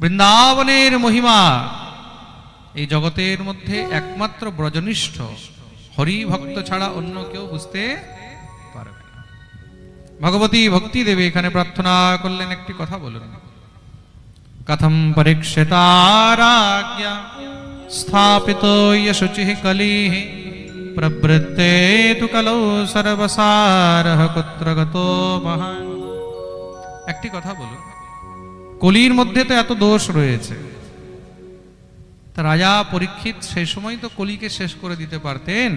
বৃন্দাবনের মহিমা এই জগতের মধ্যে একমাত্র ব্রজনিষ্ঠ হরি ভক্ত ছাড়া অন্য কেউ বুঝতে পারবে না। ভগবতী ভক্তি দেবী এখানে প্রার্থনা করলেন, একটি কথা বলুন। কথম পরীক্ষিতারাজ্ঞা স্থাপিত শুচি কলিঃ প্রবৃত্তে তু কলৌ সর্বসারঃ কুত্র গতো মহান। একটি কথা বলুন, কলির মধ্যে তো এত দোষ রয়েছে, তা রাজা পরীক্ষিত সেই সময় তো কলিকে শেষ করে দিতে পারতেন,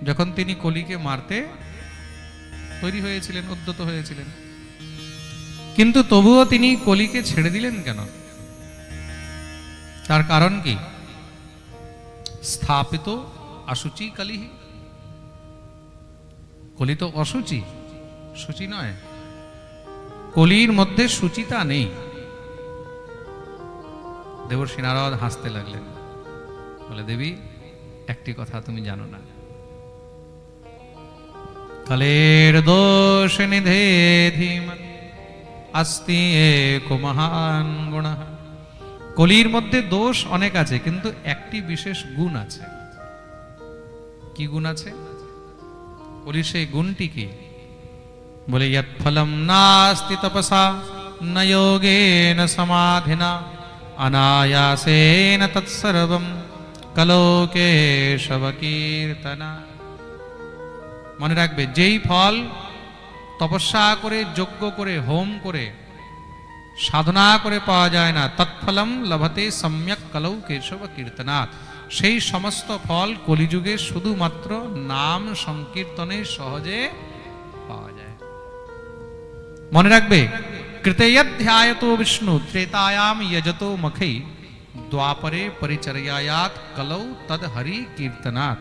যখন তিনি কলিকে মারতে তৈরি হয়েছিলেন, উদ্যত হয়েছিলেন। কিন্তু তবুও তিনি কলিকে ছেড়ে দিলেন কেন? তার কারণ কি? স্থাপিত অশুচি কলিঃ। কলি তো অশুচি, শুচি নয়। কলির মধ্যে শুচিতা নেই। দেবর্ষি নারদ হাসতে লাগলেন, বলে, দেবী একটি কথা তুমি জানো না। কলের দোষ নিধে ধীমৎ अस्ति एको महान गुणः। কলির মধ্যে দোষ অনেক আছে, কিন্তু একটি বিশেষ গুণ আছে। কি গুণ আছে? কলির সেই গুণটি কি? বলে, यत् फलं नास्ति तपसा न योगेन समाधिना अनायासेन तत्सर्वं कलौ केशव कीर्तना। মনে রাখবে, যেই ফল তপস্যা করে, যজ্ঞ করে, হোম করে, সাধনা করে পাওয়া যায় না, তৎফলম লভতে সম্যক কলৌ কেশব কীর্তনাৎ, সেই সমস্ত ফল কলিযুগে শুধুমাত্র নাম সংকীর্তনে সহজে পাওয়া যায়। মনে রাখবে, কৃতয়ধ্যায়তো বিষ্ণু ত্রেতায়াম যজতো মখৈ দ্বাপরে পরিচর্যায়াৎ কলৌ তদ হরি কীর্তনাৎ।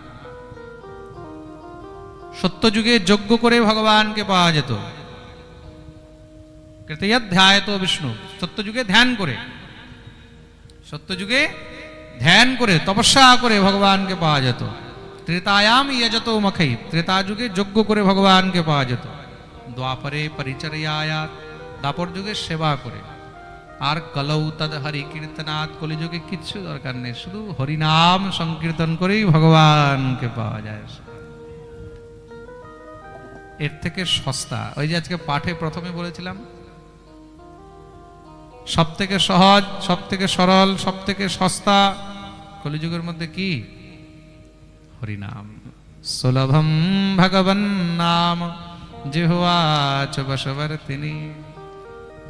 সত্যযুগে যজ্ঞ করে ভগবানকে পাওয়া যেত। কৃতয়ধ্যায়তো বিষ্ণু, সত্যযুগে ধ্যান করে, সত্যযুগে ধ্যান করে, তপস্যা করে ভগবানকে পাওয়া যেত। ত্রেতায়াম যজতো মখৈ, ত্রেতা যুগে যজ্ঞ করে ভগবানকে পাওয়া যেত। দ্বাপরে পরিচর্যায়াৎ, দাপর যুগে সেবা করে। আর কলৌ তদ হরি কীর্তনাৎ, কলিযুগে কিচ্ছু দরকার নেই, শুধু হরিনাম সংকীর্তন করেই ভগবানকে পাওয়া যায়। এর থেকে সস্তা, ওই যে আজকে পাঠে প্রথমে বলেছিলাম, সব থেকে সহজ, সব থেকে সরল, সব থেকে সস্তা কলিযুগের মধ্যে কি? হরিনাম। সুলভম ভগবন নাম জিহ্বাচ বশবর্তিনী।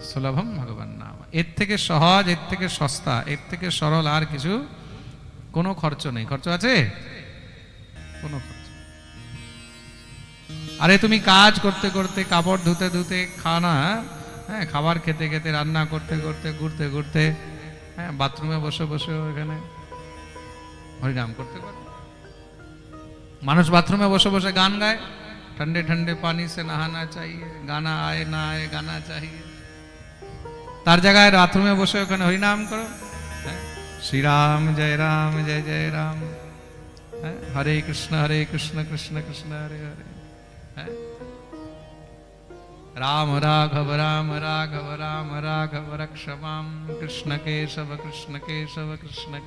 সুলভম ভগবন নাম, এর থেকে সহজ, এর থেকে সস্তা, এর থেকে সরল আর কিছু, কোনো খরচ নেই। খরচ আছে? কোনো খরচ। আরে তুমি কাজ করতে করতে, কাপড় ধুতে ধুতে, খাবার খেতে খেতে, রান্না করতে করতে, ঘুরতে ঘুরতে, বাথরুমে বসে বসে এখানে হরিনাম করতে পারো। মানুষ বাথরুমে বসে বসে গান গায়, ঠান্ডে ঠান্ডে পানি সে নহানা চাইয়ে, গানা আয়ে না আয়ে গানা চাইয়ে। তার জায়গায় বাথরুমে বসে ওখানে হরিনাম করো। শ্রীরাম জয় রাম জয় জয় রাম, হরে কৃষ্ণ কৃষ্ণ কৃষ্ণ হরে হরে, রাম রাঘব রাম রাঘব রাম রাঘব রক্ষ মাম, কৃষ্ণ কেশব কৃষ্ণ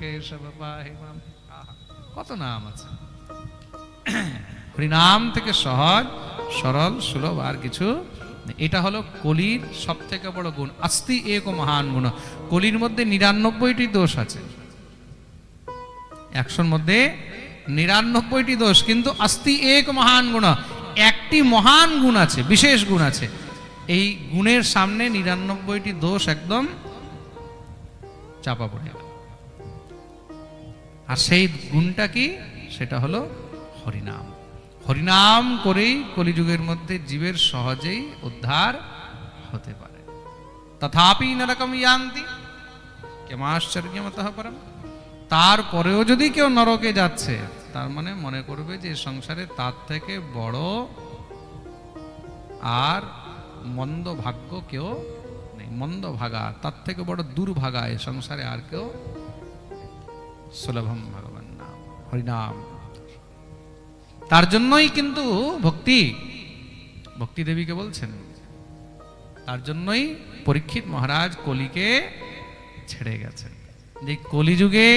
কেশব পাহি মাম। কত নাম আছে। হরিনাম থেকে সহজ, সরল, সুলভ আর কিছু। এটা হলো কলির সব থেকে বড় গুণ। আস্তি এক মহান গুণ। কলির মধ্যে 99টি দোষ আছে, 100-র মধ্যে 99টি দোষ, কিন্তু আস্তি এক মহান গুণ, একটি মহান গুণ আছে, বিশেষ গুণ আছে। এই গুণের সামনে 99টি দোষ একদম চাপা পড়ে গেল। আর সেই গুণটা কি? সেটা হলো হরিনাম। হরিনাম করেই কলিযুগের মধ্যে জীবের সহজেই উদ্ধার হতে পারে। তথাপি নরকম ইয়ান্তি কিমাশ্চর্যমতঃ পরম। তারপরেও যদি কেউ নরকে যাচ্ছে, তার মানে মনে করবে যে সংসারে তার থেকে বড় আর মন্দ ভাগ্য কেউ নেই, মন্দ ভাগা, তার থেকে বড় দুর্ভাগা এই সংসারে আর কেউ। সুলভম ভগবান নাম, হরিনাম। তার জন্যই কিন্তু ভক্তি দেবীকে বলছেন, তার জন্যই পরীক্ষিত মহারাজ কলিকে ছেড়ে গেছেন। যে কলিযুগে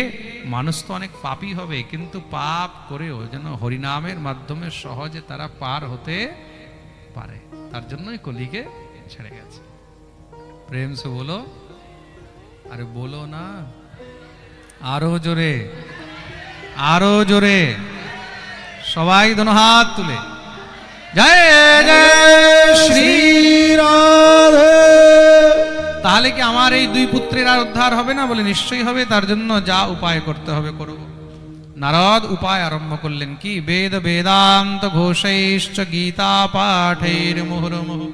মানুষ তো অনেক পাপী হবে, কিন্তু পাপ করেও যেন হরিনামের মাধ্যমে সহজে তারা পার হতে পারে, তার জন্যই কলিকে ছেড়ে গেছে। প্রেম সে বলো, আরে বলো না, আরো জোরে, আরো জোরে, সবাই দোনো হাত তুলে জয় জয় শ্রী রাধে। তাহলে কি আমার এই দুই পুত্রের আর উদ্ধার হবে না? বলে নিশ্চয়ই হবে, তার জন্য যা উপায় করতে হবে করব। নারদ উপায় আরম্ভ করলেন কি? বেদ বেদান্ত ঘোষৈশ্চ গীতা পাঠৈর মুহুর্মুহু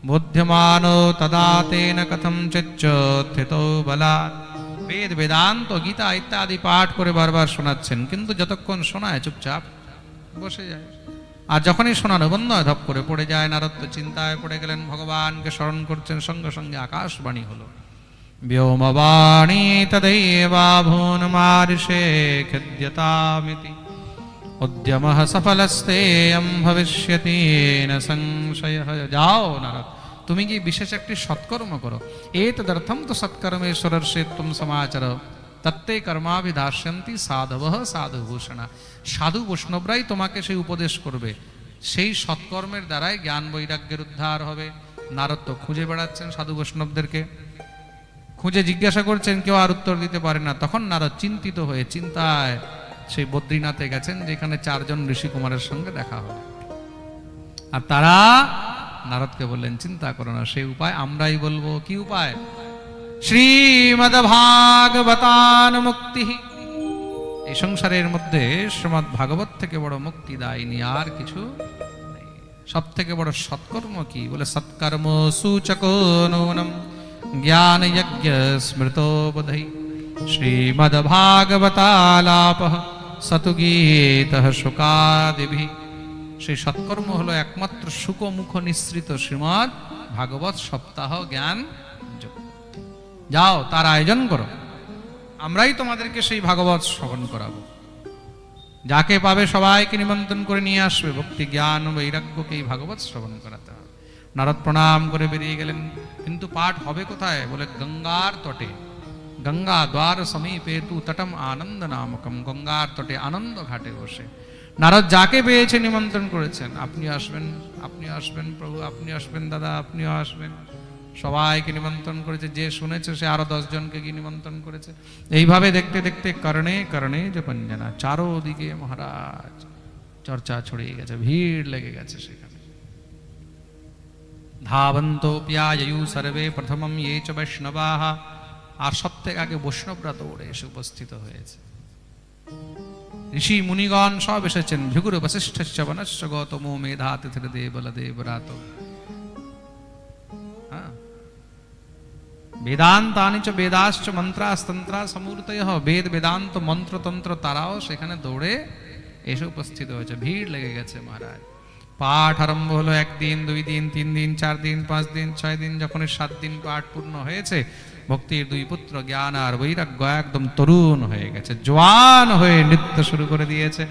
বুদ্ধ্যমানো তদা তেন কথম চিচ্ছ্থিতো বলাৎ। বেদ বেদান্ত গীতা ইত্যাদি পাঠ করে বারবার শোনাচ্ছেন, কিন্তু যতক্ষণ শোনায় চুপচাপ বসে যায়। আর যখনই শোনানো বন্ধ হয় ধপ করে পড়ে যায়। নারদ তো চিন্তায় পড়ে গেলেন, ভগবানকে স্মরণ করছেন, সঙ্গে সঙ্গে আকাশবাণী হলো, ব্যোমবাণী তদেবা ভুন মার্ষে খিদ্যতামিতি উদ্যমঃ সফলস্তেয়ং ভবিষ্যতি ন সংশয়ঃ। যাও নারদ, তুমি কি বিশেষ একটি সৎকর্ম করো। এতদর্থম তো সৎকর্মেশ্বরস্যে ত্বম সমাচর তত্তে কর্মাভিধাস্যন্তি সাধবঃ সাধুভূষণা। সাধু বৈষ্ণবরাই তোমাকে সেই উপদেশ করবে, সেই সৎকর্মের দ্বারাই জ্ঞান বৈরাগ্যের উদ্ধার হবে। নারদ তো খুঁজে বেড়াচ্ছেন সাধু বৈষ্ণবদেরকে, খুঁজে জিজ্ঞাসা করছেন, কেউ আর উত্তর দিতে পারে না। তখন নারদ চিন্তিত হয়ে চিন্তায় সেই বদ্রীনাথে গেছেন, যেখানে 4 জন ঋষি কুমারের সঙ্গে দেখা হলো। আর তারা নারদকে বললেন, চিন্তা করো না, সেই উপায় আমরাই বলবো। কি উপায়? শ্রীমদ্ ভাগবতান মুক্তি। এই সংসারের মধ্যে শ্রীমদ্ ভাগবত থেকে বড় মুক্তিদায়িনী আর কিছু নেই। সব থেকে বড় সৎকর্ম কি? বলে সৎকর্ম সূচকো নূনম জ্ঞান যজ্ঞ স্মৃতো বোধৈ শ্রীমদ্ ভাগবতালাপঃ সতু গীতঃ শুকাদিভিঃ। সেই সৎকর্ম হলো একমাত্র শুকমুখ নিঃসৃত শ্রীমদ্ ভাগবত সপ্তাহ জ্ঞান যজ্ঞ। যাও তার আয়োজন করো, আমরাই তোমাদেরকে সেই ভাগবত শ্রবণ করাবো। যাকে পাবে সবাইকে নিমন্ত্রণ করে নিয়ে আসবে, ভক্তি জ্ঞান বৈরাগ্যকে এই ভাগবত শ্রবণ করাতে হবে। নারদ প্রণাম করে বেরিয়ে গেলেন, কিন্তু পাঠ হবে কোথায়? বলে গঙ্গার তটে। গঙ্গা দ্বার সমীপে তু তটম আনন্দ নামকম। গঙ্গার তটে আনন্দ ঘাটে বসে নারদ যাকে পেয়েছে নিমন্ত্রণ করেছেন, আপনি আসবেন, আপনি আসবেন প্রভু, আপনি আসবেন দাদা, আপনিও আসবেন। সবাইকে নিমন্ত্রণ করেছে, যে শুনেছে সে আরো 10 জনকে গিয়ে নিমন্ত্রণ করেছে। এইভাবে দেখতে দেখতে করণে করণে যে পঞ্জনা, চারোদিকে মহারাজ চর্চা ছড়িয়ে গেছে, ভিড় লেগে গেছে সেখানে। ধাবন্তোপ্যায়ু সর্বে প্রথমম ये च বৈষ্ণবাঃ। আর সব থেকে আগে বৈষ্ণবরা দৌড়ে এসে উপস্থিত হয়েছে। ঋষি মুনিগণ সব এসেছেন। ভৃগুর বশিষ্ঠস্য বনস্য গৌতমো মেধাতিথির দেবলদেবরাত। বেদান্তানি চ বেদাশ্চ মন্ত্রাস্তন্ত্রা সমূর্তয়ঃ। বেদ বেদান্ত মন্ত্র তন্ত্র তারাও সেখানে দৌড়ে এসে উপস্থিত হয়েছে, ভিড় লেগে গেছে মহারাজ। পাঠ আরম্ভ হলো, 1 দিন 2 দিন 3 দিন 4 দিন 5 দিন 6 দিন, যখন 7 দিন পাঠ পূর্ণ হয়েছে, ভক্তির 2 পুত্র জ্ঞান আর বৈরাগ্য একদম তরুণ হয়ে গেছে, জওয়ান হয়ে নৃত্য শুরু করে দিয়েছে।